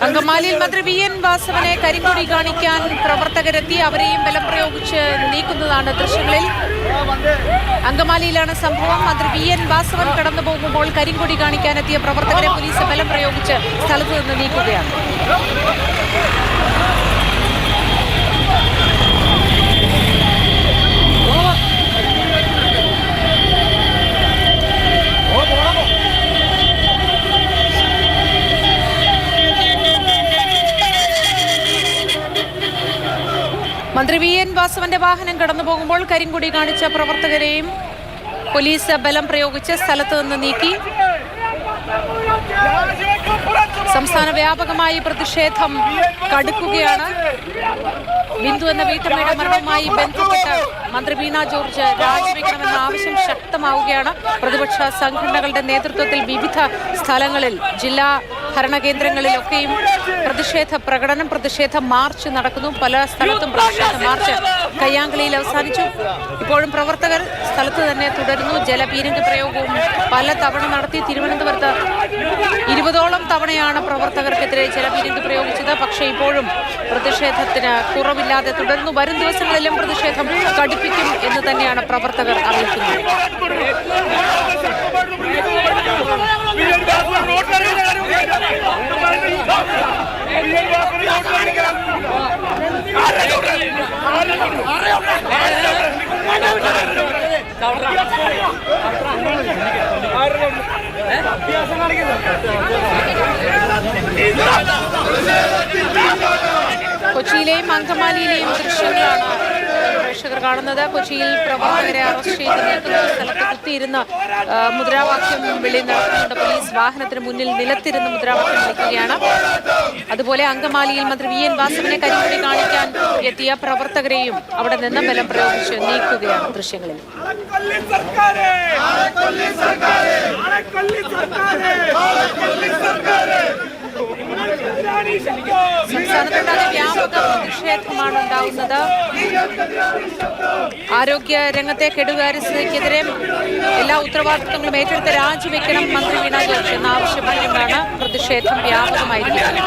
അങ്കമാലിയിൽ മന്ത്രി വി.എൻ. വാസവനെ കരിങ്കൊടി കാണിക്കാൻ പ്രവർത്തകരെത്തി അവരെയും ബലം പ്രയോഗിച്ച് നീക്കുന്നതാണ് ദൃശ്യങ്ങളിൽ. അങ്കമാലിയിലാണ് സംഭവം. മന്ത്രി വി.എൻ. വാസവൻ കടന്നു പോകുമ്പോൾ കരിങ്കൊടി കാണിക്കാനെത്തിയ പ്രവർത്തകരെ പോലീസ് ബലം പ്രയോഗിച്ച് സ്ഥലത്ത് നിന്ന് നീക്കുകയാണ്. മന്ത്രി വി.എൻ. വാസവന്റെ വാഹനം കടന്നു പോകുമ്പോൾ കരിങ്കൊടി കാണിച്ച പ്രവർത്തകരെയും പോലീസ് ബലം പ്രയോഗിച്ച് സ്ഥലത്ത് നിന്ന് നീക്കി. സംസ്ഥാന വ്യാപകമായി പ്രതിഷേധം കടുക്കുകയാണ്. ബിന്ദു എന്ന വീട്ടമ്മയുടെ മരണവുമായി ബന്ധപ്പെട്ട് മന്ത്രി വീണ ജോർജ് രാജിവെക്കണമെന്ന ആവശ്യം ശക്തമാവുകയാണ്. പ്രതിപക്ഷ സംഘടനകളുടെ നേതൃത്വത്തിൽ വിവിധ സ്ഥലങ്ങളിൽ ജില്ലാ ഭരണകേന്ദ്രങ്ങളിലൊക്കെയും പ്രതിഷേധ പ്രകടനം, പ്രതിഷേധ മാർച്ച് നടക്കുന്നു. പല സ്ഥലത്തും പ്രതിഷേധ മാർച്ച് കയ്യാങ്കളിയിൽ അവസാനിച്ചു. ഇപ്പോഴും പ്രവർത്തകർ സ്ഥലത്ത് തന്നെ തുടരുന്നു. ജലപീരങ്കി പ്രയോഗവും പല തവണ നടത്തി. തിരുവനന്തപുരത്ത് 20ഓളം തവണയാണ് പ്രവർത്തകർക്കെതിരെ ജലപീരങ്കി പ്രയോഗിച്ചത്. പക്ഷേ ഇപ്പോഴും പ്രതിഷേധത്തിന് കുറവില്ലാതെ തുടരുന്നു. വരും ദിവസങ്ങളിലും പ്രതിഷേധം കടുപ്പിക്കും എന്ന് തന്നെയാണ് പ്രവർത്തകർ അറിയിക്കുന്നത്. കൊച്ചിയിലെയും അങ്കമാലിയിലെയും ദൃശ്യങ്ങളാണ് പ്രേക്ഷകർ കാണുന്നത്. കൊച്ചിയിൽ പ്രവർത്തകരെ അറസ്റ്റ് ചെയ്ത് നീക്കുന്ന സ്ഥലത്ത് കുത്തിയിരുന്ന് മുദ്രാവാക്യം വിളി നടത്തുന്നുണ്ട്. പോലീസ് വാഹനത്തിന് മുന്നിൽ നിലത്തിരുന്ന് മുദ്രാവാക്യം വിളിക്കുകയാണ്. അതുപോലെ അങ്കമാലിയിൽ മന്ത്രി വി.എൻ. വാസവനെ കരിങ്കൊടി കാണിക്കാൻ എത്തിയ പ്രവർത്തകരെയും അവിടെ നിന്ന് ബലം പ്രയോഗിച്ച് നീക്കുകയാണ് ദൃശ്യങ്ങളിൽ. സംസ്ഥാനത്തൊട്ടാകെ വ്യാപക പ്രതിഷേധമാണ് ഉണ്ടാവുന്നത്. ആരോഗ്യ രംഗത്തെ കെടുകാര്യസ്ഥതയ്ക്കെതിരെ എല്ലാ ഉത്തരവാദിത്തങ്ങളും ഏറ്റെടുത്ത് രാജിവെക്കണം മന്ത്രി വീണ ജോർജ് എന്നാവശ്യപ്പെട്ടുകൊണ്ടാണ് പ്രതിഷേധം വ്യാപകമായിരിക്കുന്നത്.